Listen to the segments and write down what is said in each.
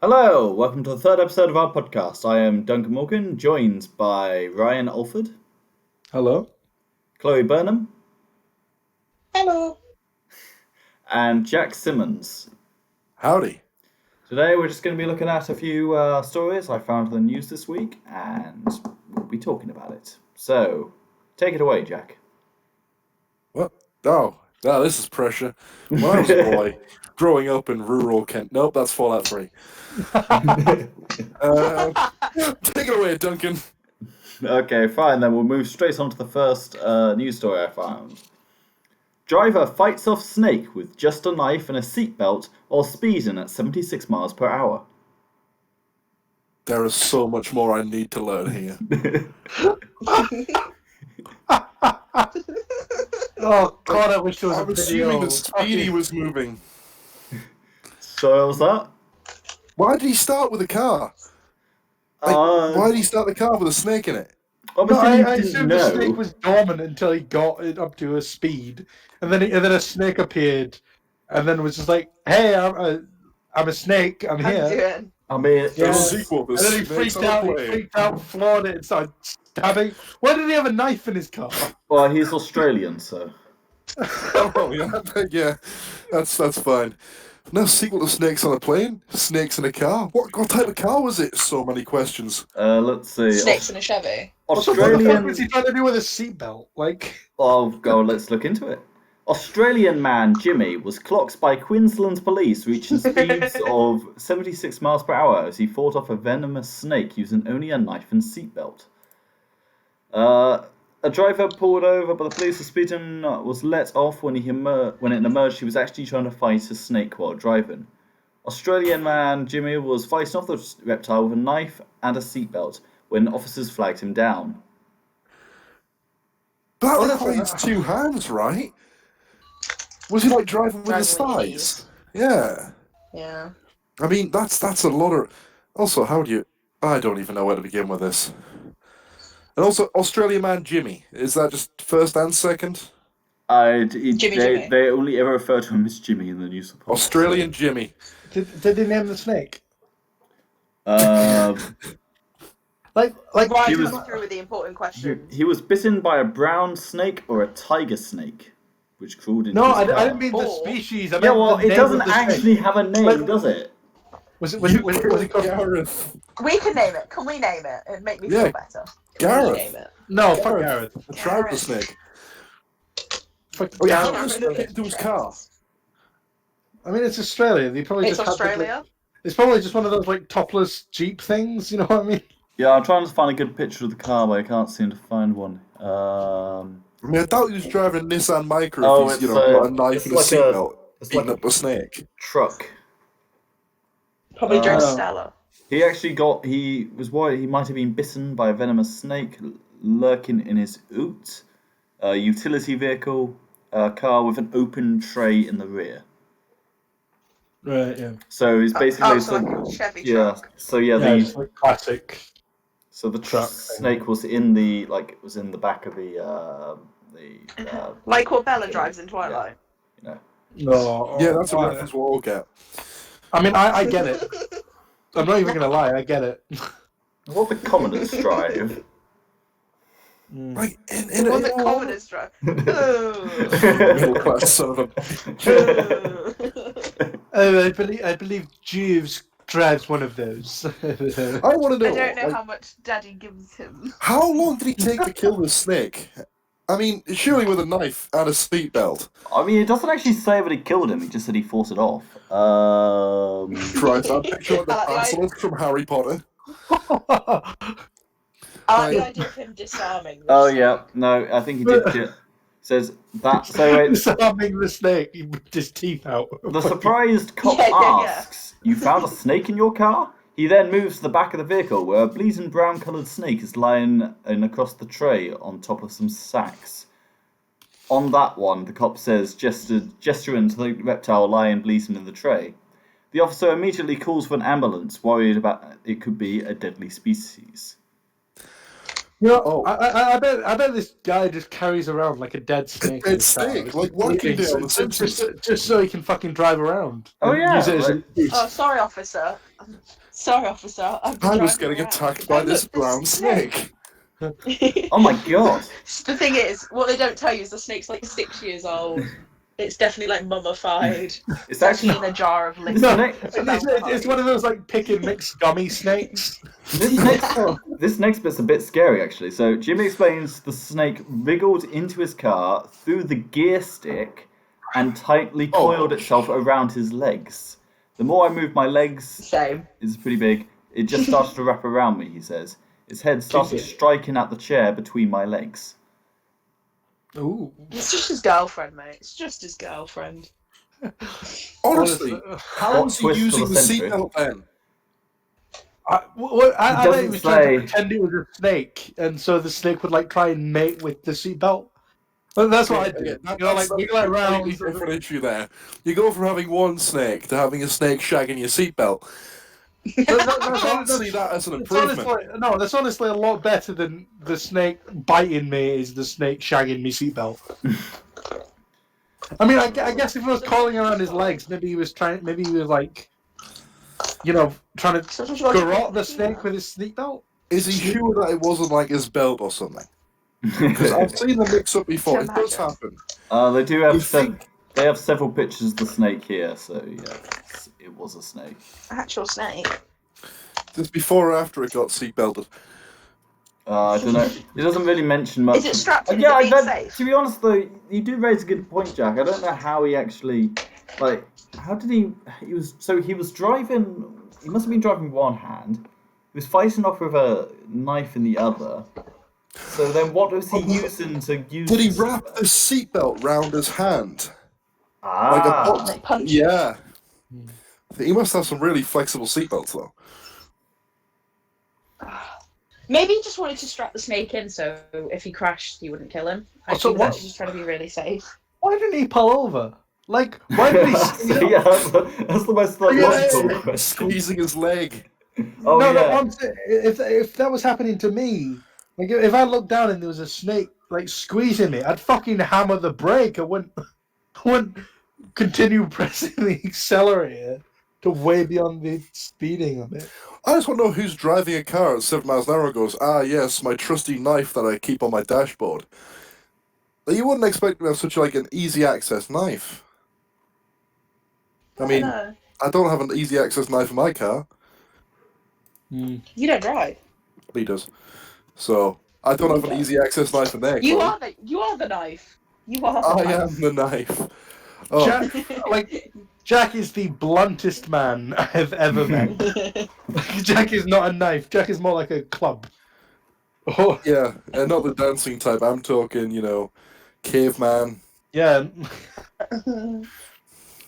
Hello, welcome to the third episode of our podcast. I am Duncan Morgan, joined by Ryan Alford, Hello. Chloe Burnham, Hello. and Jack Simmons. Howdy. Today we're just going to be looking at a few stories I found in the news this week, and we'll be talking about it. So, take it away, Jack. What? Oh, this is pressure. When I was a boy, growing up in rural Kent. Nope, that's Fallout 3. Take it away, Duncan. Okay, fine, then we'll move straight on to the first news story I found. Driver fights off snake with just a knife and a seatbelt while speeding at 76 miles per hour. There is so much more I need to learn here. Oh God, I wish there was I'm a video. assuming that Speedy was moving. So what was that? Why did he start with a car? Why did he start the car with a snake in it? No, Obviously, I he didn't assumed know. the snake was dormant until he got it up to a speed, and then a snake appeared, and then was just like, "Hey, I'm a snake. I'm How you here." doing? I mean, Yeah. The sequel, the And then he Snakes freaked on a out. He Plane. freaked out, floored it, and started stabbing. Why did he have a knife in his car? well, he's Australian, so. Oh, yeah, that's fine. No sequel to Snakes on a Plane? Snakes in a car? What type of car was it? So many questions. Let's see. Snakes in a Chevy. What the fuck Australian. was he trying to do with a seatbelt? Like, Oh, go. Let's look into it. Australian man Jimmy was clocked by Queensland police reaching speeds of 76 miles per hour as he fought off a venomous snake using only a knife and seatbelt. A driver pulled over by the police for speeding was let off when when it emerged he was actually trying to fight a snake while driving. Australian man Jimmy was fighting off the reptile with a knife and a seatbelt when officers flagged him down. That that's requires what- 2 hands, right? Was he like driving with his Driving with your thighs? Yeah. Yeah. I mean, that's a lot of... Also, how do you... I don't even know where to begin with this. And also, Australian man Jimmy. Is that just first and second? Jimmy. They only ever refer to him as Jimmy in the news report. Australian Jimmy. did they name the snake? Uh, Like, Right, He come was- through with the important questions. he was bitten by a brown snake or a tiger snake, which crawled into no, his car. I didn't mean the Or- species. I Yeah, meant well, the it name doesn't of the snake. actually have a name, Like- does it? Was it called? Gareth. We can name it. Can we name it? It'd make me Yeah, feel better. Gareth. We name it. No, fuck Gareth. I tried the Gareth. snake. Fuck Oh, yeah, Gareth. how did the snake get into his car? I mean, it's Australia. They probably It's just had the, Australia. like, it's probably just one of those like topless Jeep things. You know what I mean? Yeah, I'm trying to find a good picture of the car, but I can't seem to find one. I mean, I doubt he was driving a Nissan Micra Oh, if he's, it's, got a knife it's and a like a- seatbelt, it's beating like up a snake. Truck. Probably drove Uh, Stella. He actually he was worried he might have been bitten by a venomous snake lurking in his ute, a utility vehicle, a car with an open tray in the rear. Right. Yeah. So he's basically Oh, so like a Chevy yeah. truck. So yeah, Yeah, the it's like classic. so the truck thing. snake was in the was in the back of the Like what Bella drives in Twilight. you know. No. Yeah, that's a I- reference we'll all get. I mean, I get it. I'm not even gonna lie. I get it. What the commoners drive. Like, in What the all- commoners drive. Middle class son of a... Oh, I believe Jeeves drives one of those. I want to I know, don't know like, how much Daddy gives him. how long did he take to kill this snake? I mean, surely with a knife and a seatbelt. I mean, it doesn't actually say that he killed him. He just said he fought it off. Try that picture of the I like- basilisk from Harry Potter. I like the idea of him disarming. Oh yeah, no, I think he did. Says that. So Disarming the snake, he ripped his teeth out. the surprised cop Yeah, yeah, yeah. asks, "You found a snake in your car?" He then moves to the back of the vehicle where a bleeding brown-coloured snake is lying across the tray on top of some sacks. On that one, the cop says, gesturing to the reptile lying bleeding in the tray. The officer immediately calls for an ambulance, worried about it could be a deadly species. You know, Oh. I bet this guy just carries around like a dead snake. Dead snake, like Workingdale on The Simpsons. Just so he can fucking drive around. Oh, and yeah, use it as like- an excuse. Oh, sorry, officer. Sorry, officer. I've been I was driving getting around. attacked by Oh, this look, there's brown a snake. Oh my god. The thing is, what they don't tell you is the snake's like 6 years old. It's definitely like mummified. It's actually in a jar of liquid. No, Snake- it's one of those like pick and mix gummy snakes. This next bit's a bit scary, actually. So Jimmy explains the snake wriggled into his car through the gear stick and tightly coiled itself around his legs. The more I moved my legs, Same. it's pretty big, it just started to wrap around me, he says. Its head started striking at the chair between my legs. Ooh. It's just his girlfriend, mate. It's just his girlfriend. Honestly, how was he twist for using the the century? seatbelt then? I bet he doesn't was trying say. to pretend it was a snake, and so the snake would like try and mate with the seatbelt. But that's what I do. Yeah, You know, like wiggle it around. completely different issue there. You go from having one snake to having a snake shagging your seatbelt. I can't see that as an improvement. That's honestly a lot better than the snake biting me is the snake shagging me seatbelt. I mean, I guess if it was coiling around his legs, maybe he was like, you know, trying to garrote the snake with his seatbelt. Is he sure that it wasn't like his belt or something? Because I've seen them mix up before. It does happen. They do have You think- they have several pictures of the snake here, so yeah, it was a snake. Actual snake. Just before or after it got seatbelted. I don't know. It doesn't really mention much. Is it strapped in? Yeah, Is it being safe? to be honest though, you do raise a good point, Jack. I don't know how he actually, like, how did he was driving, he must have been driving with one hand, he was fighting off with a knife in the other, so then what was he using to use? Did he wrap the seatbelt round his hand? Ah. Like a box? Like punch. Yeah. He must have some really flexible seatbelts though. Maybe he just wanted to strap the snake in so if he crashed, he wouldn't kill him. I So think what- that's just trying to be really safe. Why didn't he pull over? Like, why did he? Yeah, that's the most logical question. Squeezing his leg. Oh no, yeah. I'm saying, if that was happening to me, like if I looked down and there was a snake like squeezing me, I'd fucking hammer the brake. I wouldn't continue pressing the accelerator to way beyond the speeding of it. I just want to know who's driving a car at 7 miles an hour and goes, ah yes, my trusty knife that I keep on my dashboard. But you wouldn't expect to have such like an easy access knife. I mean, know. I don't have an easy access knife in my car. You don't drive. He does. So I don't have an easy access knife in there. You Chloe. are the knife. You are. I The am the knife. Oh, Jack is the bluntest man I have ever met. Jack is not a knife. Jack is more like a club. Oh, yeah, and not the dancing type. I'm talking, you know, caveman. yeah.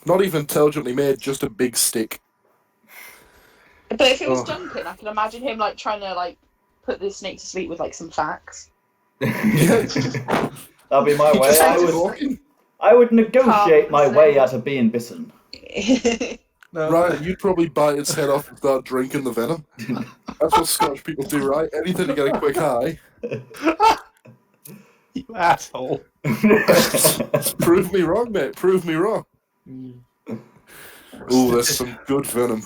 Not even intelligently made, just a big stick. But if it was Duncan, I can imagine him like trying to like put the snake to sleep with like some facts. That'd be my way. Walking. I would negotiate Calm my and way steady. out of being bitten. No, Right, you'd probably bite its head off and start drinking the venom. That's what Scottish people do, right? Anything to get a quick high. you asshole. Prove me wrong, mate. Prove me wrong. Ooh, there's some good venom.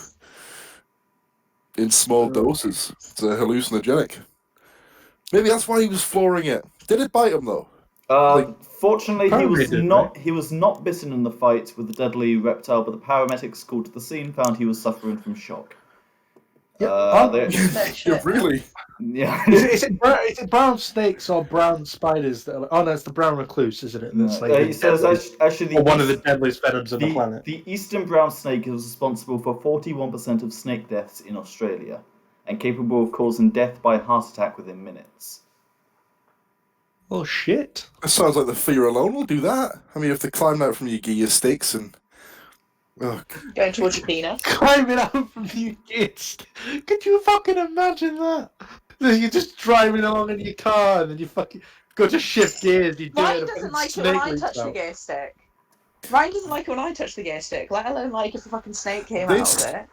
In small doses. It's a hallucinogenic. Maybe that's why he was flooring it. Did it bite him, though? Fortunately, he Apparently was it did, not. He was not bitten in the fight with the deadly reptile, but the paramedics called to the scene found he was suffering from shock. Yeah, You're really... Yeah. Is it brown snakes or brown spiders? That are, no, it's the brown recluse, isn't it? That's like he says actually or one of the deadliest venoms on the planet. The eastern brown snake is responsible for 41% of snake deaths in Australia, and capable of causing death by heart attack within minutes. Oh shit! It sounds like the fear alone will do that. I mean, if they climbed out from your gear sticks and... Oh, Going towards your penis. Climbing out from the kids. Could you fucking imagine that? You're just driving along in your car and then you fucking go to shift gears. You do Ryan it. doesn't like it when I touch the gear stick. Ryan doesn't like it when I touch the gear stick, let alone like if the fucking snake came out of it.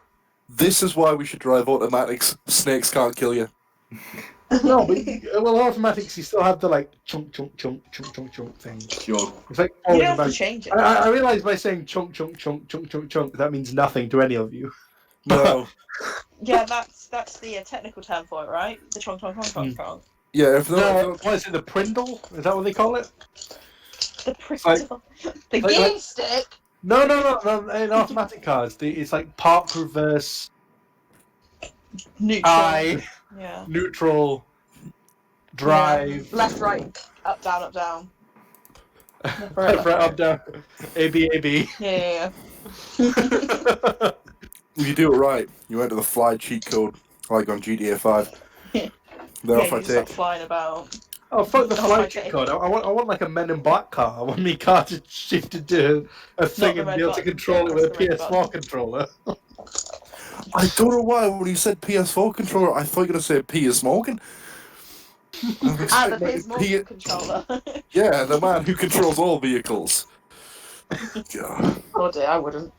This is why we should drive automatics. Snakes can't kill you. No, but automatics, you still have the like chunk thing. Sure. It's like You don't have to change it. I realize by saying chunk, that means nothing to any of you. No. Yeah, that's the technical term for it, right? The chonk. Yeah, if What is it? The Prindle? Is that what they call it? The Prindle. The game stick. No. In automatic cars, it's like park, reverse, Neutral. I, neutral, drive, left, right, up, down. left, right, up, down, A-B. Yeah. If you do it right, you enter the fly cheat code, like on GTA 5. They're off I you take. start flying about. Oh, fuck the fly cheat code. I want like a Men in Black car. I want my car to shift into a thing and be able to control it with a PS4 controller. I don't know why, when you said PS4 controller, I thought you were going to say Piers Morgan. The Piers Morgan controller. Yeah, the man who controls all vehicles. Oh dear, I wouldn't.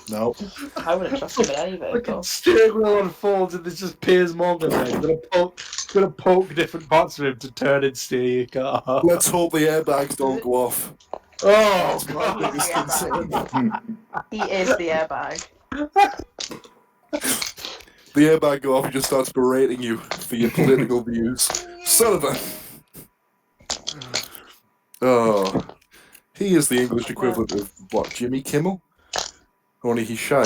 No. I wouldn't trust him in any vehicle. Like steering wheel unfolds and there's just Piers Morgan there. Gonna poke different parts of him to turn and steer your car. Let's hope the airbags don't go off. Oh, He is the airbag. The airbag go off, he just starts berating you for your political views. Son of a... Oh. He is the English equivalent of, what, Jimmy Kimmel? Only he's shy.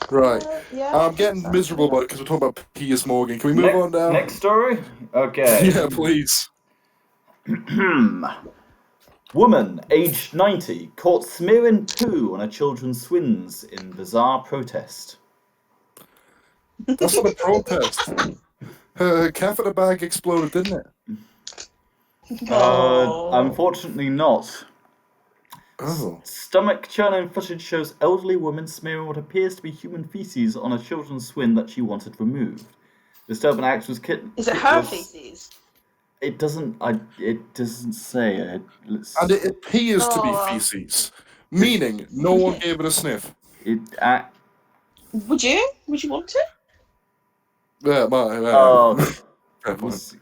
Right. I'm getting miserable about it because we're talking about Piers Morgan. Can we move on now? Next story? Okay. Yeah, please. Woman, aged 90, caught smearing poo on a children's swings in bizarre protest. That's not a protest. Her catheter bag exploded, didn't it? Unfortunately not. Oh. Stomach churning footage shows elderly woman smearing what appears to be human feces on a children's swing that she wanted removed. The disturbing act was Is it her feces? It doesn't. It doesn't say. And it appears to be feces, meaning no one gave it a sniff. Would you? Would you want to? Yeah, fair point.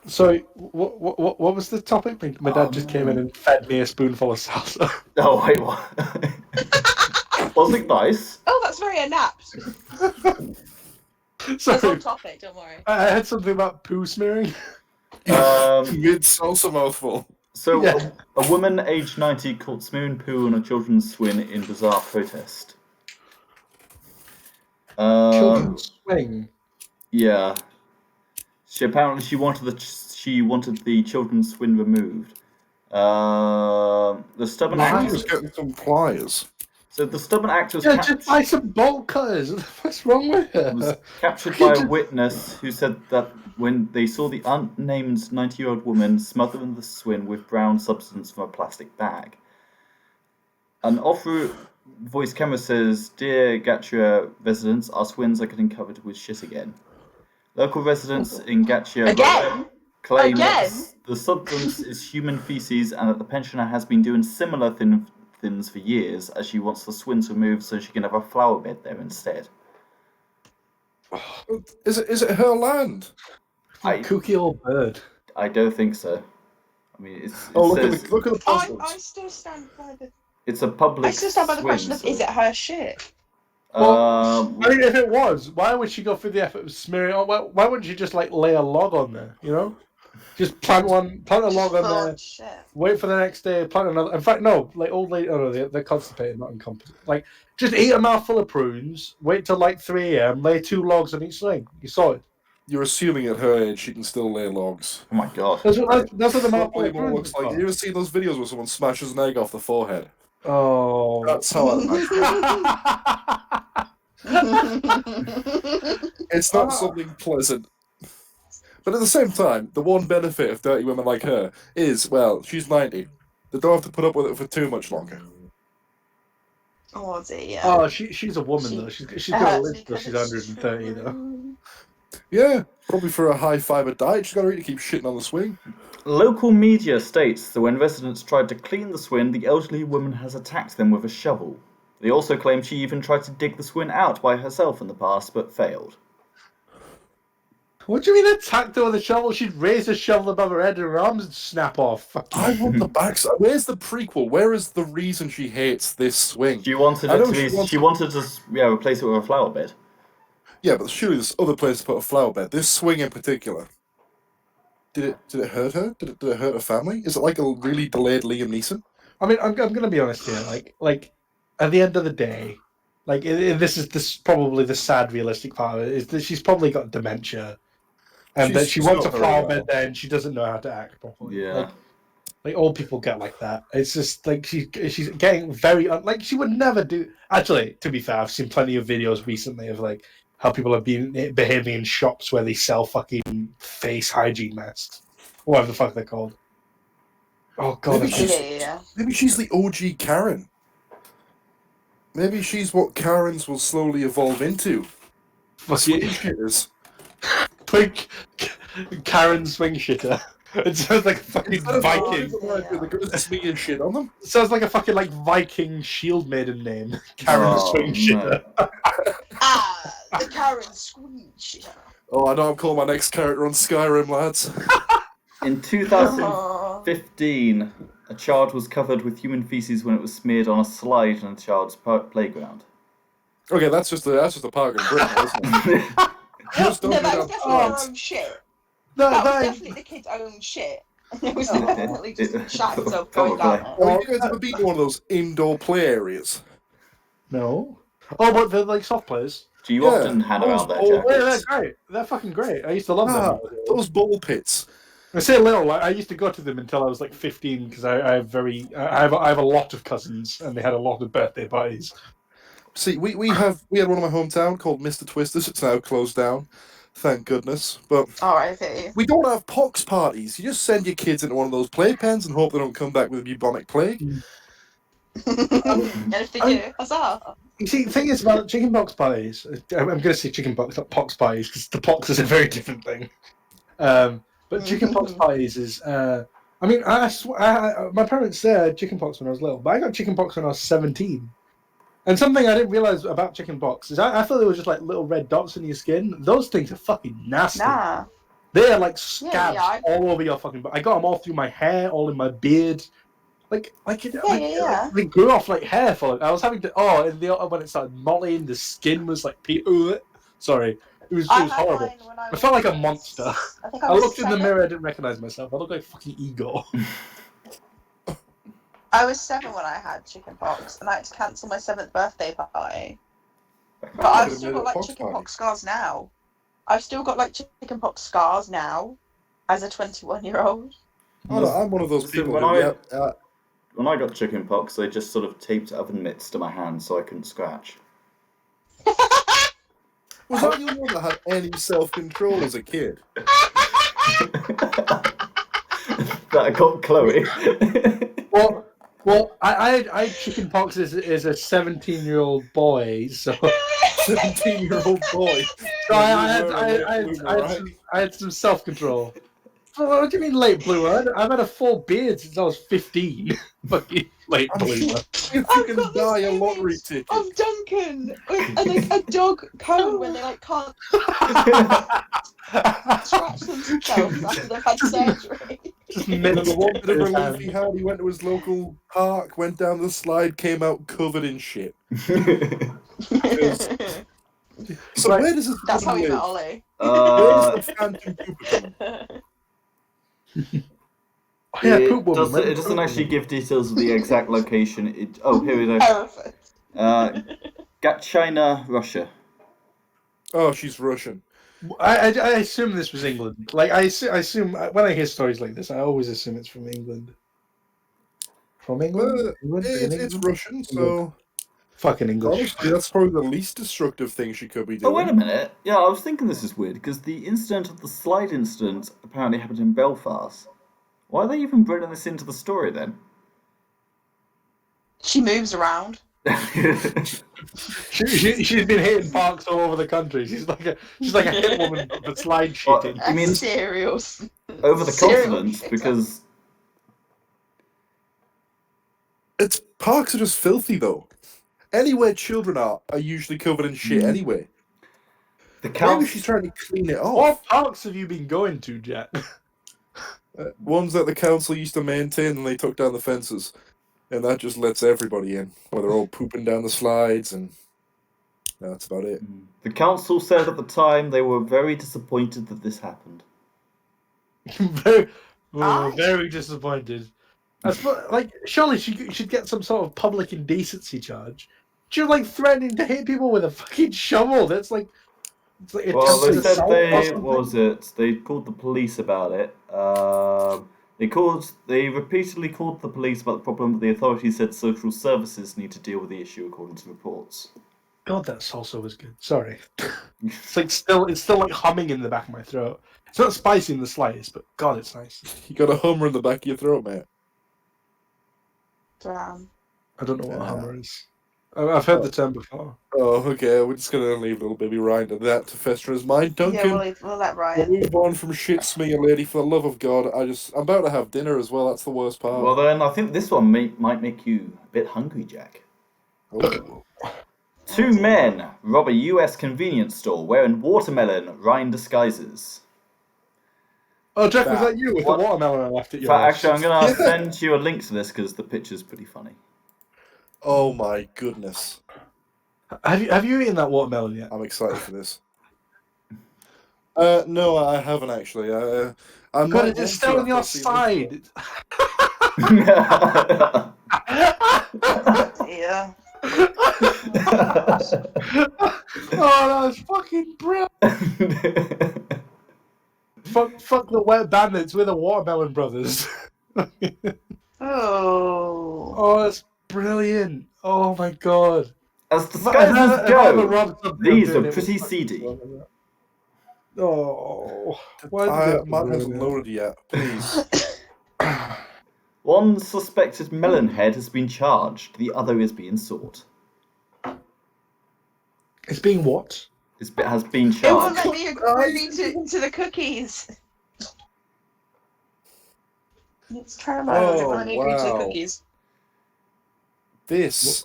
So, what was the topic? My dad just came in and fed me a spoonful of salsa. Oh, wait, what? Wasn't it nice? Oh, that's very inept. Sorry. It's on topic, don't worry. I had something about poo smearing. Mid salsa mouthful. So, a woman aged 90 caught smearing poo on a children's swing in bizarre protest. Children's swing? Yeah. She wanted the children's swing removed. The stubborn actress was getting some pliers. So the stubborn actress just buy some bolt cutters. What's wrong with her? Was captured by a witness who said that when they saw the unnamed 90-year-old woman smothering the swing with brown substance from a plastic bag. An off-route voice camera says, "Dear Gatria residents, our swings are getting covered with shit again." Local residents in Gatria claim that the substance is human feces and that the pensioner has been doing similar things for years, as she wants the swings removed so she can have a flower bed there instead. Is it her land? Kooky old bird. I don't think so. I mean, look at the posters. I still stand by the. It's a public. I still stand by the question of: is it her shit? Well, I mean, if it was, why would she go through the effort of smearing? Why wouldn't she just like lay a log on there? You know, just plant a log on there. Shit. Wait for the next day, plant another. In fact, no, like old lady. Oh no, they're constipated, not incompetent. Like, just eat a mouthful of prunes. Wait till like 3 a.m. Lay 2 logs on each swing. You saw it. You're assuming at her age she can still lay logs. Oh my god. That's what the mouthful of prunes looks like. You ever seen those videos where someone smashes an egg off the forehead? Oh, that's how I It's not something pleasant. But at the same time, the one benefit of dirty women like her is, well, she's 90. They don't have to put up with it for too much longer. Oh dear. Oh, she's a woman though. She's got to live till she's 130 though. Yeah, probably for a high fibre diet. She's got to really keep shitting on the swing. Local media states that when residents tried to clean the swing, the elderly woman has attacked them with a shovel. They also claim she even tried to dig the swing out by herself in the past, but failed. What do you mean attacked her with a shovel? She'd raise a shovel above her head and her arms would snap off. Fuck you. I want the backside. Where's the prequel? Where is the reason she hates this swing? She wanted I it know to be. she wants She wanted to replace it with a flower bed. Yeah, but surely there's other places to put a flower bed. This swing in particular. Did it hurt her? Did it hurt her family? Is it like a really delayed Liam Neeson? I mean, I'm gonna be honest here. Like at the end of the day, this is probably the sad realistic part of it is that she's probably got dementia, and that she wants a not very flower well. bed there, and she doesn't know how to act properly. Yeah. Like old people get like that. It's just like she's getting very like she would never do. Actually, to be fair, I've seen plenty of videos recently of like how people have been behaving in shops where they sell fucking face hygiene masks, whatever the fuck they're called. Oh god, Maybe she's the OG Karen. Maybe she's what Karens will slowly evolve into. Swing shitters. Like Karen swing shitter. It sounds like a fucking Viking. Swinging shit on them. It sounds like a fucking like Viking shield maiden name. Karen swing shitter. The Karen swing shitter. Oh, I know I'm calling my next character on Skyrim, lads. In 2015, a child was covered with human feces when it was smeared on a slide in a child's playground. Okay, that's just a park in Britain, isn't it? No, that was definitely their own shit. That was definitely the kid's own shit. It was definitely just shot himself going down there. Well, you guys ever been to one of those indoor play areas? No. Oh, but they're like soft plays. Do you often hang around there, Jack? Yeah, they're great. They're fucking great. I used to love them. Those ball pits. I say little. I used to go to them until I was like 15 because I have a lot of cousins and they had a lot of birthday parties. See, we had one in my hometown called Mr. Twisters. It's now closed down, thank goodness. But we don't have pox parties. You just send your kids into one of those playpens and hope they don't come back with a bubonic plague. And if they do, huzzah! You see, the thing is about chickenpox parties. I'm going to say chickenpox, not pox parties, because the pox is a very different thing. But chickenpox parties is. I mean, my parents had chickenpox when I was little, but I got chickenpox when I was 17. And something I didn't realize about chickenpox is I thought they were just like little red dots in your skin. Those things are fucking nasty. Nah. They are like scabs all over your fucking body. I got them all through my hair, all in my beard. They grew off like hair follicles. I was having to. When it started mollying, the skin was like. Sorry. It was horrible. I felt like a monster. I looked in the mirror, I didn't recognize myself. I looked like fucking Igor. I was 7 when I had chickenpox, and I had to cancel my 7th birthday party. But I've still got like chickenpox scars now. I've still got like chickenpox scars now, as a 21-year-old. I'm one of those people. When I got chickenpox, they just sort of taped oven mitts to my hands so I couldn't scratch. Was that your one that had any self-control as a kid? That I got Chloe. Well, I had chickenpox as a 17-year-old boy, so 17-year-old boy. So I had some self-control. What do you mean late bloomer? I've had a full beard since I was 15. Fucking late bloomer. If you can die a lottery ticket. Of Duncan and a dog comb when they like can't scratch themselves after they've had surgery. And the one bit of relief he had, he went to his local park, went down the slide, came out covered in shit. So where does this? That's how we met Ollie. Where's the phantom poop? It doesn't actually give details of the exact location. Here we go. Gatchina, Russia. Oh, she's Russian. I assume this was England. Like I assume when I hear stories like this, I always assume it's from England. From England? It's Russian, so fucking English. Honestly, that's probably the least destructive thing she could be doing. Oh, wait a minute. Yeah, I was thinking this is weird because the slide incident apparently happened in Belfast. Why are they even bringing this into the story then? She moves around. She's been hitting parks all over the country. She's like a hit woman for slide shitting. You mean cereals over the continent? Because parks are just filthy though. Anywhere children are usually covered in shit anyway. The Maybe council. she's trying to clean it off. What parks have you been going to, Jack? Ones that the council used to maintain, and they took down the fences, and that just lets everybody in. Where they're all pooping down the slides, and that's about it. The council said at the time they were very disappointed that this happened. Very disappointed. I suppose, like, surely she should get some sort of public indecency charge. She's like threatening to hit people with a fucking shovel. That's like, it's like Well, they attempted said assault or they something. what was it? They called the police about it. They repeatedly called the police about the problem, but the authorities said social services need to deal with the issue according to reports. God, that salsa was good. Sorry, it's still like humming in the back of my throat. It's not spicy in the slightest, but God, it's nice. You got a hummer in the back of your throat, mate. Damn. I don't know what a Yeah. hummer is. I've heard the term before. Oh, okay. We're just gonna leave little baby Ryan to that to fester his mind. Yeah, Duncan, we'll let we'll Ryan. move on from shit smear lady. For the love of God, I'm about to have dinner as well. That's the worst part. Well, then I think this one might make you a bit hungry, Jack. Oh. Two men rob a U.S. convenience store wearing watermelon rind disguises. Oh, Jack, was that you with What? the watermelon I left at In your fact, house? actually, I'm going to send you a link to this because the picture's pretty funny. Oh my goodness! Have you eaten that watermelon yet? I'm excited for this. No, I haven't actually. I'm God, not it's going still to on your after seeing this. Oh, Yeah. Oh, that's fucking brilliant. Fuck the wet bandits. We're the Watermelon Brothers. Oh. Oh, that's brilliant. Oh my God. As If I ever disguises go, robbed something, these I'm doing are it with pretty fucking seedy. stuff like that. Oh, why did you have to Mine ruin hasn't it? loaded yet. Please. One suspected melonhead has been charged, the other is being sought. It's being what? Has been It won't charged. let me agree to the cookies. It's caramel. It won't let me agree to the wow. cookies. This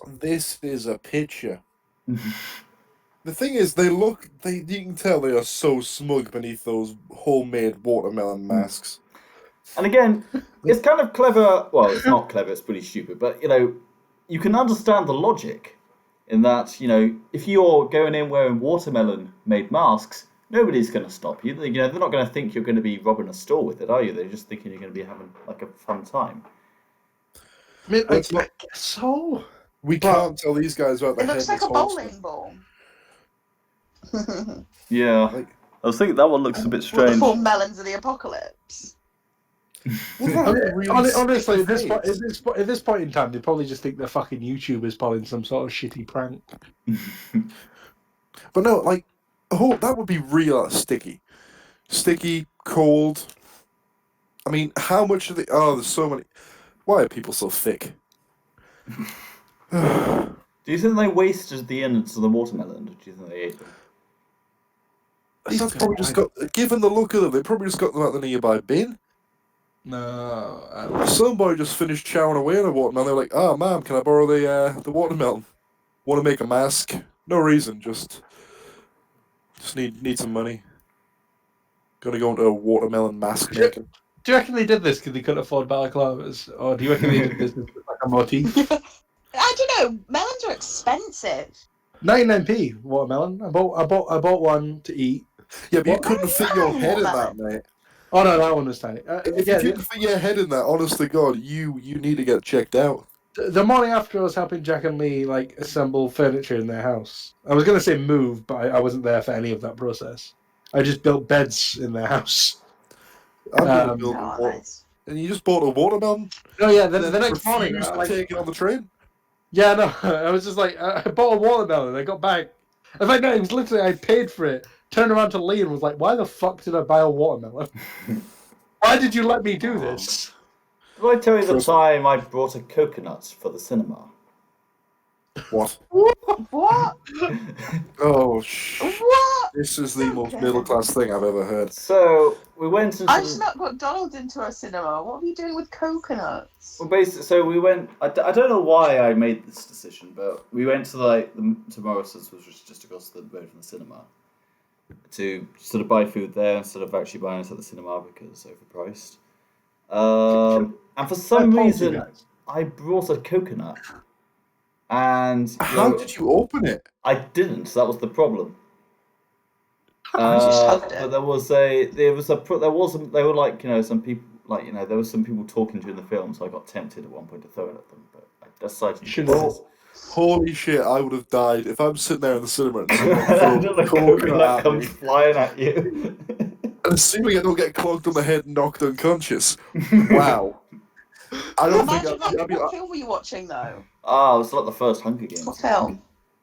is a picture. The thing is, you can tell they are so smug beneath those homemade watermelon masks. And again, it's kind of clever. Well, it's not clever, it's pretty stupid. But, you can understand the logic in that, if you're going in wearing watermelon-made masks, nobody's going to stop you. They're not going to think you're going to be robbing a store with it, are you? They're just thinking you're going to be having, like, a fun time. I mean, I Let's not- guess so. We can't tell these guys about the It looks like headless a horseman. bowling ball. Yeah. Like- I was thinking that one looks a bit With the strange. 4 melons of the apocalypse. Honestly, at this point in time, they probably just think they're fucking YouTubers pulling some sort of shitty prank. But no, like, that would be real sticky. Sticky, cold. I mean, how much of the... Oh, there's so many... Why are people so thick? Do you think they wasted the innards of the watermelon, or do you think they ate them? They've probably just got... Given the look of them, they probably just got them out the nearby bin. No. Somebody just finished chowing away on a watermelon. They're like, "Oh, ma'am, can I borrow the watermelon? Want to make a mask? No reason, just need some money. Gonna go into a watermelon mask maker." Do you reckon they did this because they couldn't afford balaclavas? Or do you reckon they did this with like a motif? I don't know. Melons are expensive. 99p watermelon. I bought one to eat. Yeah, but you What? couldn't fit your head in that, mate. Oh no, that one was tiny. If you couldn't fit your head in that, honest to God, you need to get checked out. The morning after I was helping Jack and Lee assemble furniture in their house. I was gonna say move, but I wasn't there for any of that process. I just built beds in their house. I'm gonna build a Oh, wall. nice. And you just bought a watermelon? Oh yeah, the next morning. Refused to take it on the train? Yeah, no, I was just like, I bought a watermelon. I got back. In fact, no, it was literally I paid for it. Turned around to Lee and was like, "Why the fuck did I buy a watermelon? Why did you let me do this?" Did I tell you the time I brought a coconut for the cinema? What? What? Oh, What? this is the most middle-class thing I've ever heard. So we went into. I snuck McDonald's into a cinema. What are you doing with coconuts? Well, basically, so we went. I don't know why I made this decision, but we went to to Morrison's, which was just across the road from the cinema, to sort of buy food there instead of actually buying it at the cinema because overpriced. And for some reason, I brought a coconut. And how did you open it? I didn't. So that was the problem. just hugged it. But there were like some people there were some people talking during the film, so I got tempted at one point to throw it at them, but I decided to. Holy shit! I would have died if I'm sitting there in the cinema and the coconut comes flying at you. And assuming I don't get clogged on the head and knocked unconscious. Wow. I don't think what film were you watching though? Oh, it was like the first Hunger Games. What film?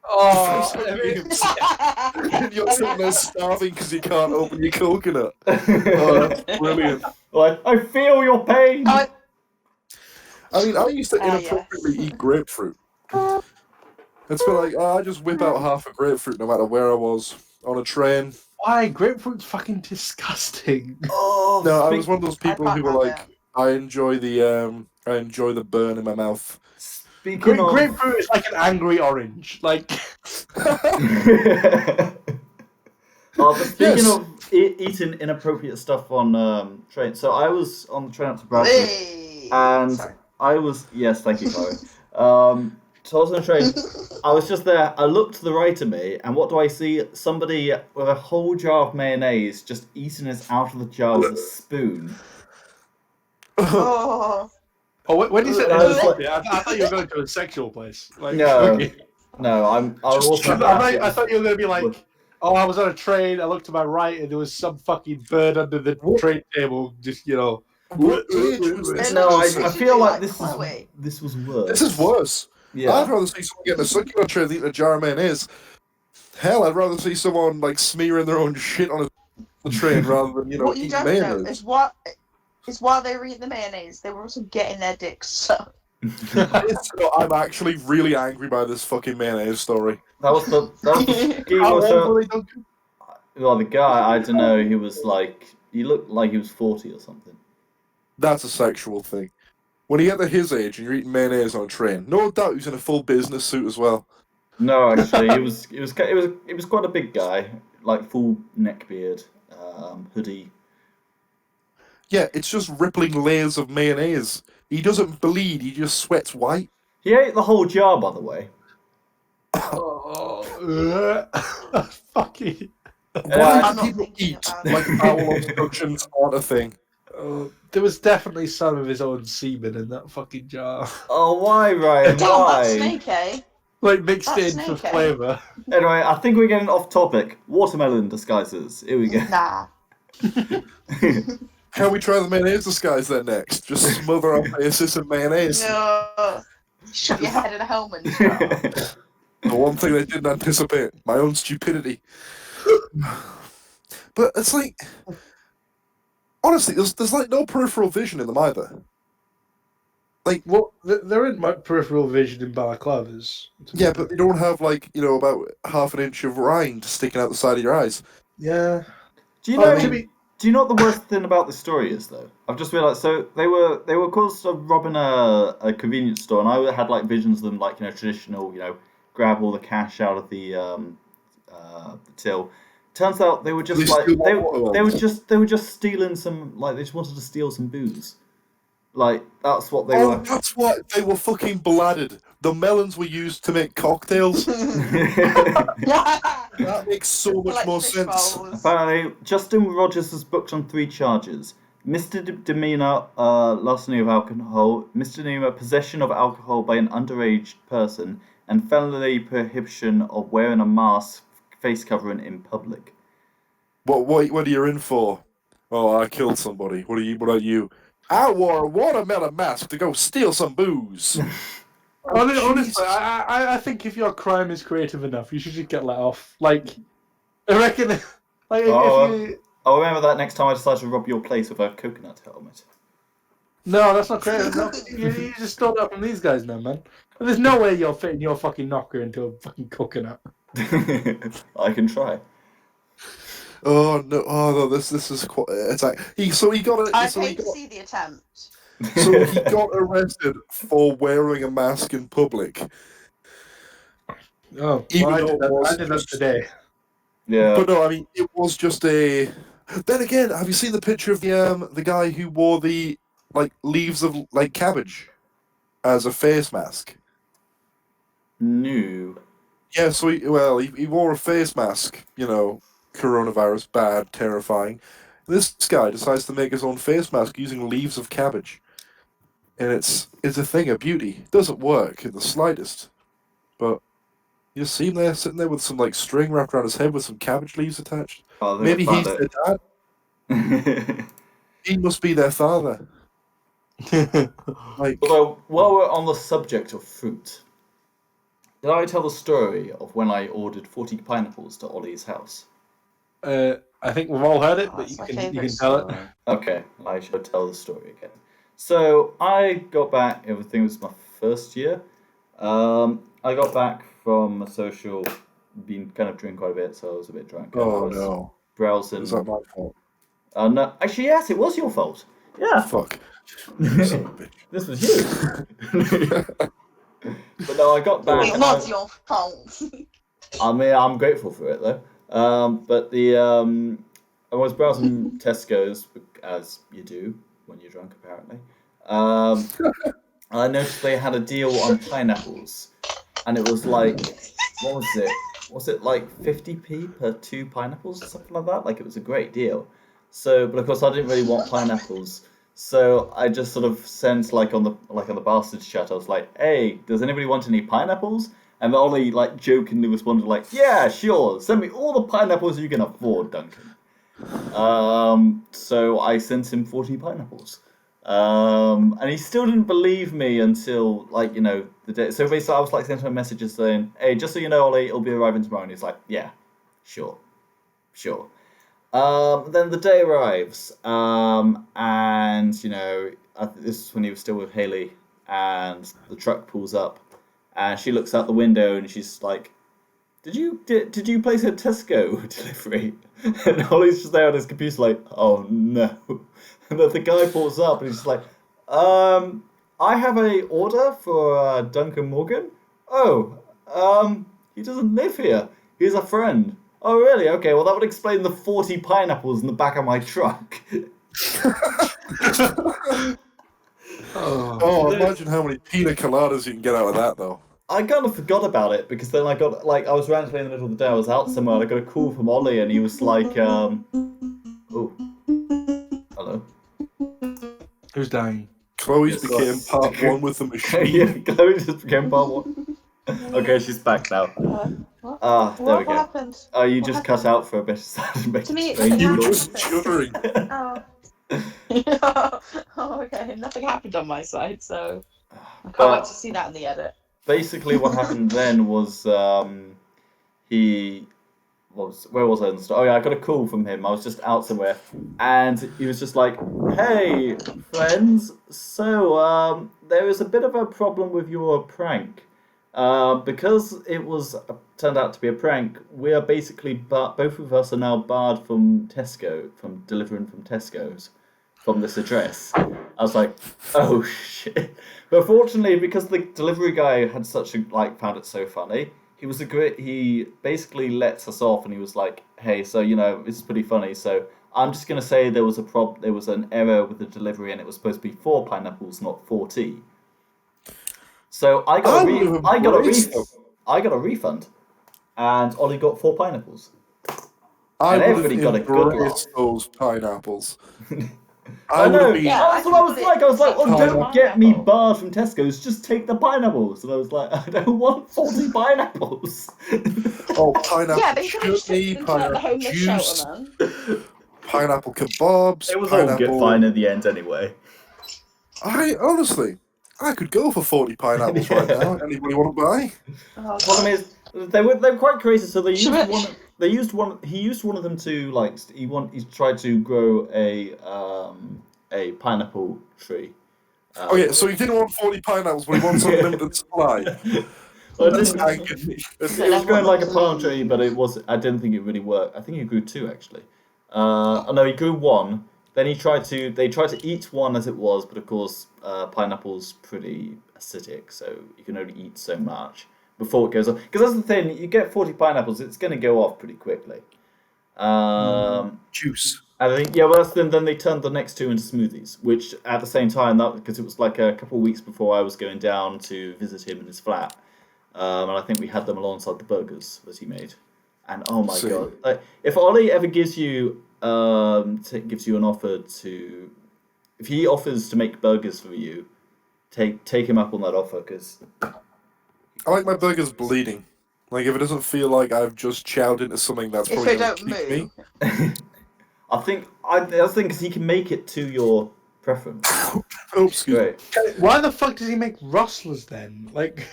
Oh, and you're sitting there starving because you can't open your coconut. Oh, that's brilliant. Like, I feel your pain. I mean, I used to inappropriately eat grapefruit. It's been like, I just whip out half a grapefruit no matter where I was on a train. Why? Grapefruit's fucking disgusting. Oh, no, I was one of those people who were like, I enjoy the burn in my mouth. Grapefruit is like an angry orange. Like. But speaking of eating inappropriate stuff on train, so I was on the train up to Bradford, and yes, thank you, Chloe. So I was on the train. I was just there. I looked to the right of me, and what do I see? Somebody with a whole jar of mayonnaise just eating it out of the jar with a spoon. Oh. Oh, when you said I thought you were going to a sexual place. Like, no, okay. No, I thought you were going to be like, oh, I was on a train, I looked to my right, and there was some fucking bird under the train table, just, you know. No, I feel like this was worse. This is worse. Yeah. I'd rather see someone getting a succulent tray than eating a jar of mayonnaise. Hell, I'd rather see someone, like, smearing their own shit on a train rather than, what eating you don't mayonnaise. know is while they were eating the mayonnaise, they were also getting their dicks sucked. I'm actually really angry by this fucking mayonnaise story. That was the well, the guy, I don't know, he looked like he was 40 or something. That's a sexual thing. When you get to his age and you're eating mayonnaise on a train, no doubt he's in a full business suit as well. No, actually, he was quite a big guy, like full neck beard, hoodie. Yeah, it's just rippling layers of mayonnaise. He doesn't bleed, he just sweats white. He ate the whole jar, by the way. Fucking. Why do people eat like bowel obstructions aren't a thing? There was definitely some of his own semen in that fucking jar. Oh, why, Ryan? Damn, why? that's snake, eh? Like mixed in for flavour. Anyway, I think we're getting off topic. Watermelon disguises. Here we go. Nah. Can we try the mayonnaise disguise then next? Just smother our faces in mayonnaise. No. Shove your head in a helmet. The one thing I didn't anticipate, my own stupidity. But it's like, honestly, there's like no peripheral vision in them either. Like, well, there isn't much peripheral vision in balaclavas. Yeah, but they don't have about half an inch of rind sticking out the side of your eyes. Yeah. Do you know what the worst thing about this story is, though? I've just realised. So they were close to robbing a convenience store, and I had visions of them traditional, grab all the cash out of the till. Turns out they were just they were just stealing some they just wanted to steal some booze. That's what they were. That's why they were fucking blooded. The melons were used to make cocktails. That makes so much more sense. Apparently, Justin Rogers was booked on 3 charges: misdemeanor larceny of alcohol, misdemeanor possession of alcohol by an underage person, and felony prohibition of wearing a mask, face covering in public. What are you in for? Oh, I killed somebody. What are you? I wore a watermelon mask to go steal some booze. Honestly, I think if your crime is creative enough, you should just get let off. I reckon. If you... I'll remember that next time I decide to rob your place with a coconut helmet. No, that's not creative enough. You just stole that from these guys now, man. There's no way you're fitting your fucking knocker into a fucking coconut. I can try. Oh no! This is quite. It's like he got. I'd hate to see the attempt. So he got arrested for wearing a mask in public. Oh, I did that today. Yeah. But no, I mean, it was just a. Then again, have you seen the picture of the guy who wore the leaves of cabbage as a face mask? No. Yeah, so he wore a face mask. Coronavirus, bad, terrifying. This guy decides to make his own face mask using leaves of cabbage, and it's a thing of beauty. It doesn't work in the slightest, but you just see him there sitting there with some string wrapped around his head with some cabbage leaves attached. Oh, I think Maybe I he's their dad. found He must be their father. Although, while we're on the subject of fruit, did I tell the story of when I ordered 40 pineapples to Ollie's house? I think we've all heard it, but That's you my can favourite tell story. it. Okay, I shall tell the story again. So I got back. Everything was my first year. I got back from a social, been kind of drinking quite a bit, so I was a bit drunk. And I Oh was no! browsing. Is that my fault? No, actually, yes, it was your fault. Yeah, Fuck. Son of a bitch. this was you. But no, I got back. It's and not your fault. I mean, I'm grateful for it though. But I was browsing Tesco's as you do when you're drunk, apparently. And I noticed they had a deal on pineapples, and it was like, what was it? Was it like 50p per 2 pineapples or something like that? Like it was a great deal. So, but of course, I didn't really want pineapples. So I just sort of sent on the bastards chat. I was like, "Hey, does anybody want any pineapples?" And Ollie jokingly responded "Yeah, sure. Send me all the pineapples you can afford, Duncan." So I sent him 40 pineapples. And he still didn't believe me until the day. So basically, I was sending him messages saying, "Hey, just so you know, Ollie, it'll be arriving tomorrow." And he's like, "Yeah, sure, sure." Then the day arrives, and this is when he was still with Haley, and the truck pulls up, and she looks out the window, and she's like, "Did you place a Tesco delivery?" And Ollie's just there on his computer, like, "Oh no!" And then the guy pulls up, and he's just like, "I have a order for Duncan Morgan. Oh, he doesn't live here. He's a friend." "Oh, really? Okay, well, that would explain the 40 pineapples in the back of my truck." Oh, imagine how many pina coladas you can get out of that, though. I kind of forgot about it because then I got, I was randomly in the middle of the day, I was out somewhere, and I got a call from Ollie, and he was like, oh, hello? Who's dying? Chloe's became part one with the machine. Yeah, Chloe just became part one. Okay, she's back now. What? There we go. What happened? Oh, you What just happened? cut out for a bit. To me, it Strange You were noise. just shuddering. Oh. Oh, okay. Nothing happened on my side, so I can't wait to see that in the edit. Basically, what happened then was where was I in the story? Oh yeah, I got a call from him. I was just out somewhere, and he was just like, "Hey, friends. So there is a bit of a problem with your prank. Because it was turned out to be a prank. We are basically both of us are now barred from Tesco, from delivering from Tesco's, from this address." I was like, "Oh shit!" But fortunately, because the delivery guy had such a found it so funny, he basically lets us off, and he was like, "Hey, so this is pretty funny. So I'm just gonna say there was an error with the delivery, and it was supposed to be 4 pineapples, not 40." So I got a refund, and Ollie got 4 pineapples. I And would everybody got a have good embraced those pineapples. I know. Been... Yeah, That's what I was like. I was like, "Oh, don't get me pineapple. barred from Tesco's. Just take the pineapples." And I was like, "I don't want 40 pineapples." Oh, pineapple Yeah, but you could have just chutney, into the pineapple homeless juice, shelter, man. pineapple kebabs. It was all good fine in the end, anyway. Honestly, I could go for 40 pineapples right now. Anybody want to buy? Oh, Problem is, they were quite crazy. So they Should used we- one. They used one. He used one of them to he tried to grow a pineapple tree. Okay, so he didn't want 40 pineapples, but he wants unlimited supply. Well, That's it angered me. was going like a palm tree, but it was. I didn't think it really worked. I think he grew 2 actually. Oh no, he grew 1. Then they tried to eat one as it was, but of course, pineapple's pretty acidic, so you can only eat so much. before it goes off. Because that's the thing, you get 40 pineapples, it's going to go off pretty quickly. Juice. And I think, yeah, well, then they turned the next two into smoothies, which at the same time, because it was like a couple of weeks before I was going down to visit him in his flat. And I think we had them alongside the burgers that he made. And oh my god, like, if Ollie ever gives you an offer to, if he offers to make burgers for you, take him up on that offer, because I like my burgers bleeding. Like, if it doesn't feel like I've just chowed into something that's If probably they going don't to keep move. me. I think because he can make it to your preference. Oh, excuse me. Why the fuck does he make rustlers then? Like,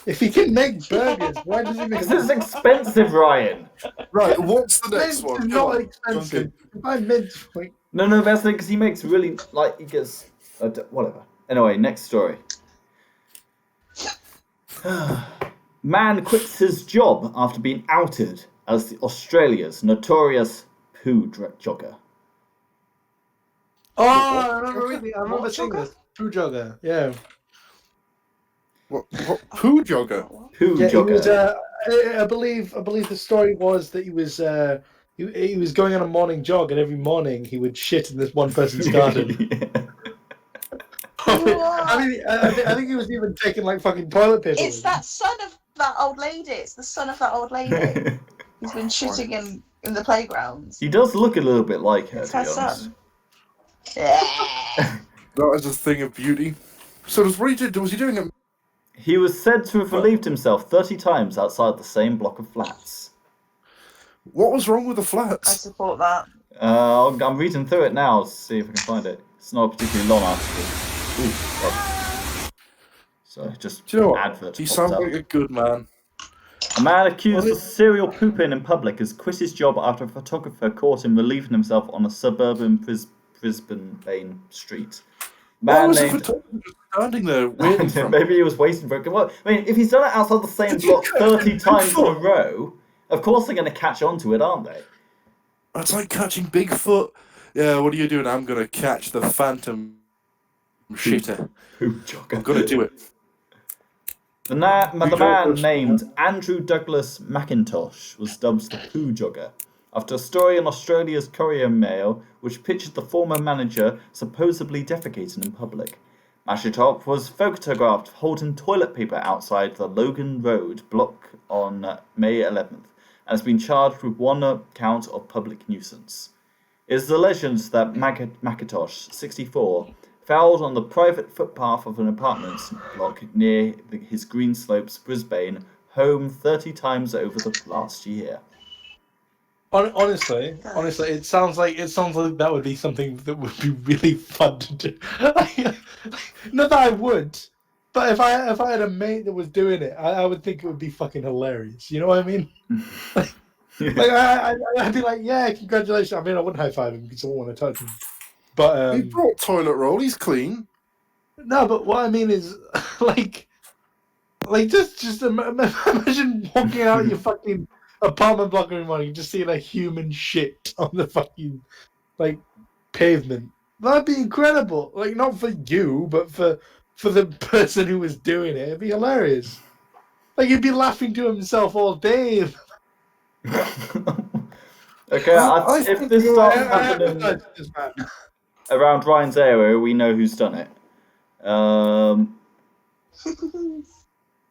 if he can make burgers, why does he make? Because it's expensive, Ryan. Right, what's the next Mint one? is Come not on. expensive. If I mint, like, No, that's the thing, because he makes really, like, he gets, whatever. Anyway, next story. Man quits his job after being outed as Australia's notorious poo jogger. oh, I remember seeing jogger? this. Poo jogger, yeah. What poo jogger? Poo Yeah, jogger. he was. I believe the story was that he was. He was going on a morning jog, and every morning he would shit in this one person's garden. I think he was even taking like fucking toilet paper. It's that son of that old lady. It's the son of that old lady. He's been shooting in the playgrounds. He does look a little bit like her, It's to her be honest. son. Yeah. That is a thing of beauty. So was he doing it? He was said to have relieved himself 30 times outside the same block of flats. What was wrong with the I flats? support that. I'm reading through it now to see if I can find it. It's not a particularly long article. Ooh, God. So just Do you know what? advert. He popped sounds up. like a good man. A man accused of serial pooping in public has quit his job after a photographer caught him relieving himself on a suburban Brisbane main street. Why was the photographer just standing there waiting for him? Maybe he was waiting for it. Well, I mean, if he's done it outside the same block 30 times in a row, of course they're going to catch on to it, aren't they? That's like catching Bigfoot. Yeah, what are you doing? I'm going to catch the phantom shitter. Poop jogger. I'm going to do it. The man named Andrew Douglas McIntosh was dubbed the poo jogger after a story in Australia's Courier Mail which pictured the former manager supposedly defecating in public. McIntosh was photographed holding toilet paper outside the Logan Road block on May 11th and has been charged with one count of public nuisance. It is alleged that McIntosh, 64, fouled on the private footpath of an apartment block near his Greenslopes, Brisbane home 30 times over the last year. Honestly, it sounds like that would be something that would be really fun to do. Not that I would, but if I had a mate that was doing it, I would think it would be fucking hilarious. You know what I mean? I'd be like, yeah, congratulations. I mean, I wouldn't high five him because I wouldn't want to touch him. But He brought toilet roll. He's clean. no, but what I mean is, like just imagine walking out your fucking apartment block every morning, just seeing a human shit on the fucking pavement. That'd be incredible. Like, not for you, but for the person who was doing it. It'd be hilarious. Like, he'd be laughing to himself all day. Okay, if this starts happening around Ryan's area, we know who's done it.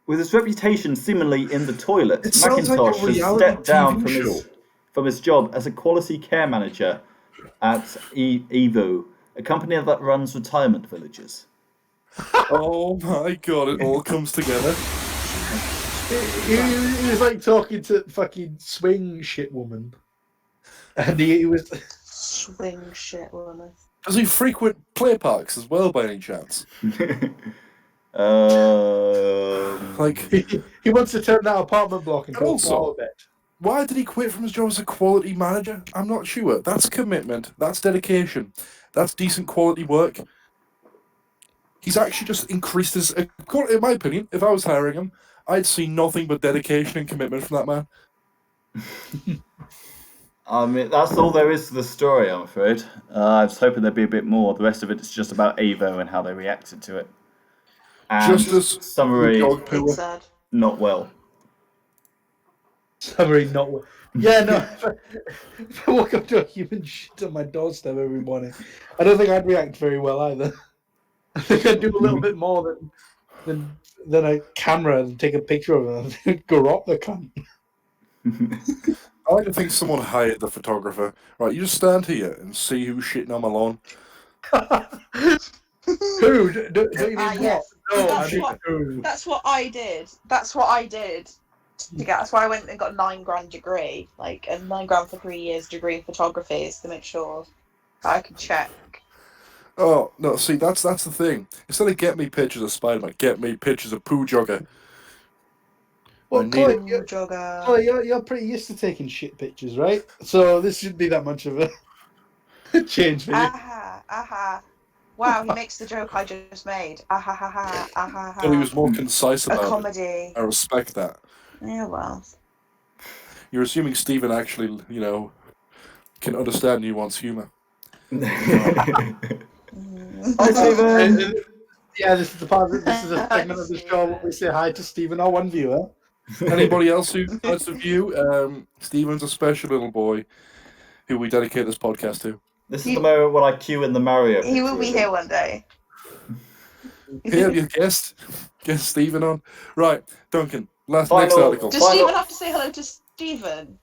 With his reputation seemingly in the toilet, McIntosh has stepped down from his job as a quality care manager at Evo, a company that runs retirement villages. Oh my god, it all comes together. He was like talking to fucking swing shit woman. And he was... Swing shit woman. Does he frequent play parks as well, by any chance? Like, he wants to turn that apartment block into a flower bed. Why did he quit from his job as a quality manager? I'm not sure. That's commitment. That's dedication. That's decent quality work. He's actually just increased his... In my opinion, if I was hiring him, I'd see nothing but dedication and commitment from that man. I mean, that's all there is to the story, I'm afraid. I was hoping there'd be a bit more. The rest of it is just about Avo and how they reacted to it. And Just as summary, dog poo. Sad. not well. Summary not. Yeah, no. If I woke up to a human shit on my doorstep every morning, I don't think I'd react very well either. I think I'd do a little bit more than a camera and take a picture of it. Go rock the cunt. I like to think someone hired the photographer. Right, you just stand here and see who's shitting on my lawn. Who? Don't you mean what? Yes. No, That's I mean what- who? That's what I did. That's why I went and got a $9,000 degree, like a $9,000 for 3 years degree in photography, is to make sure I could check. Oh no! See, that's the thing. Instead of get me pictures of Spider-Man, get me pictures of Pooh Jogger. Well, I need Chloe, it. you're pretty used to taking shit pictures, right? So this shouldn't be that much of a change for you. Aha. Wow, he makes the joke I just made. Aha. But he was more concise A about it. comedy. I respect that. Yeah, well. You're assuming Stephen actually, can understand nuanced humor. Hi, Stephen. Yeah, this is a segment of the show where we say hi to Stephen, our one viewer. Anybody else who wants to view? Stephen's a special little boy who we dedicate this podcast to. This is the moment when I cue in the Mario. He will be picture here one day. Here, you guest Stephen on. Right, Duncan. Next Final- article. Does Stephen have to say hello to Stephen?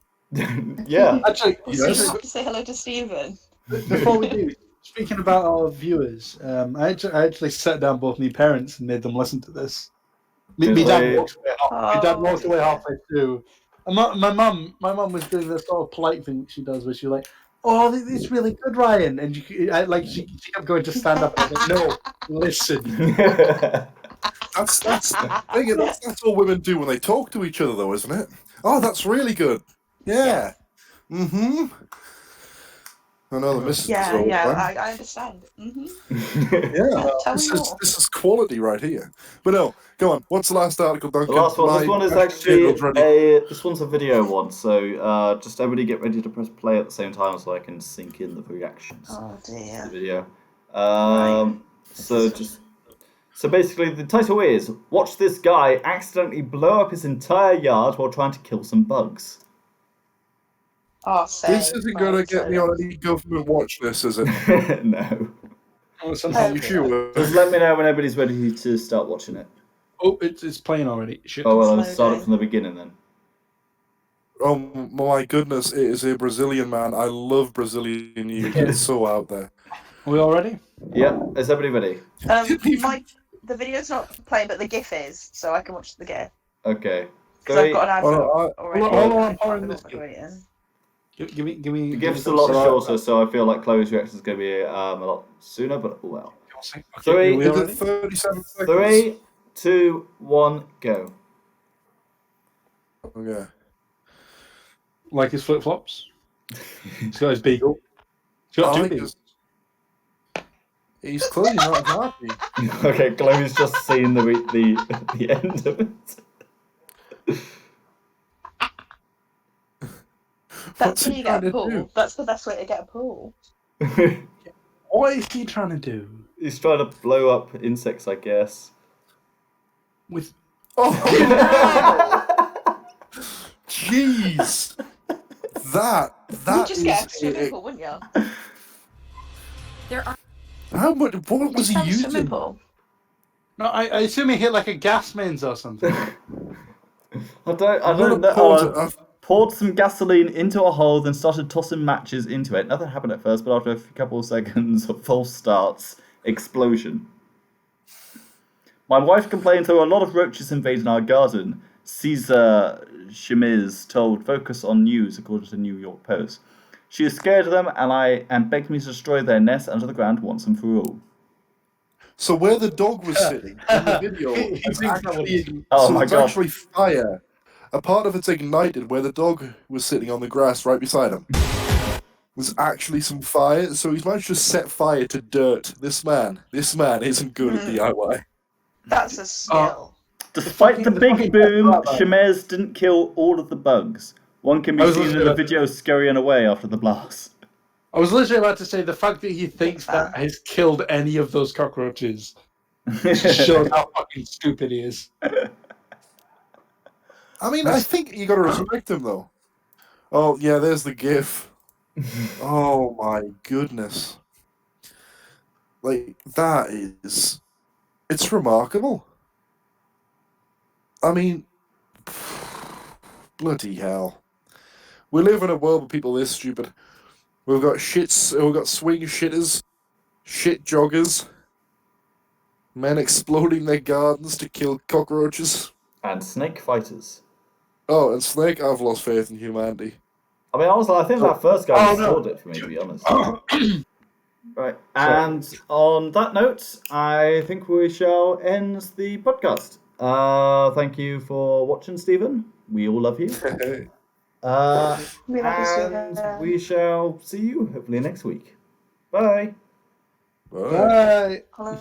Yeah. Actually, Does Yes. Stephen have to say hello to Stephen? before we do, speaking about our viewers, I actually sat down both my parents and made them listen to this. My dad walked away halfway through. And my mum was doing this sort of polite thing she does, where she's like, "Oh, it's really good, Ryan," and she kept going to stand up. And I'm like, no, listen. That's all women do when they talk to each other, though, isn't it? Oh, that's really good. Yeah. Mm-hmm. I know the missus. Yeah, all the time. I understand. Mm-hmm. Yeah. Tell me more. This is quality right here. But no, go on. What's the last article, Duncan? The last one. This one is actually this one's a video one, so just everybody get ready to press play at the same time so I can sync in the reactions Oh to the dear. video. Right. So basically the title is "Watch this guy accidentally blow up his entire yard while trying to kill some bugs." Oh, This isn't going to get me on any government watch list, is it? No. Oh, somehow You sure? Just let me know when everybody's ready to start watching it. Oh, it's playing already. Shit. Oh well, I'll Loading. start it from the beginning then. Oh my goodness, it is a Brazilian man. I love Brazilian news. It's so out there. Are we all ready? Yeah, is everybody ready? The video's not playing, but the GIF is, so I can watch the GIF Okay. because I've got an advert Hold already. hold on, I can't pouring remember this what I'm waiting. Give me. The GIF's a lot shorter, so I feel like Chloe's reaction is going to be a lot sooner, but oh well. Okay, Three, are we Is all it ready? 37 seconds? 3, 2, 1, go. Okay. Like his flip flops. He's got his beagle. He's got two beagles. He's clearly not happy. Okay, Chloe's just seen the end of it. That's how you get a trying to pool. do? That's the best way to get a pool. What is he trying to do? He's trying to blow up insects, I guess. With Jeez. That You'd just get a is swimming pool, wouldn't you? how much? What was he Just have a swimming using? pool. no, I assume he hit like a gas mains or something. I don't know. Pause. Poured some gasoline into a hole, then started tossing matches into it. Nothing happened at first, but after a couple of seconds of false starts, explosion. My wife complained there were a lot of roaches invading our garden. Caesar Chemiz told Focus on News, according to the New York Post. She is scared of them and begged me to destroy their nest under the ground once and for all. So where the dog was sitting in the video, He it's thinks that actually, Oh so my it's God. actually fire. A part of it's ignited where the dog was sitting on the grass right beside him. There's actually some fire, so he's managed to set fire to dirt. This man isn't good at DIY. That's a skill. Despite the the big fucking boom, bad guy. Chemiz didn't kill all of the bugs. One can be I was seen in listening the to- video scurrying away after the blast. I was literally about to say the fact that he thinks that has killed any of those cockroaches shows how fucking stupid he is. I mean, I think you got to respect him though. Oh yeah, there's the GIF. Oh my goodness! Like that is, it's remarkable. I mean, bloody hell. We live in a world with people this stupid. We've got swing shitters, shit joggers, men exploding their gardens to kill cockroaches. And snake fighters. Oh, and Snake, I've lost faith in humanity. I mean, honestly, I think that first guy no. scored it for me, to be honest. Right, and on that note, I think we shall end the podcast. Thank you for watching, Stephen. We all love you. We love you, And Stephen. we shall see you hopefully next week. Bye. Bye. Bye.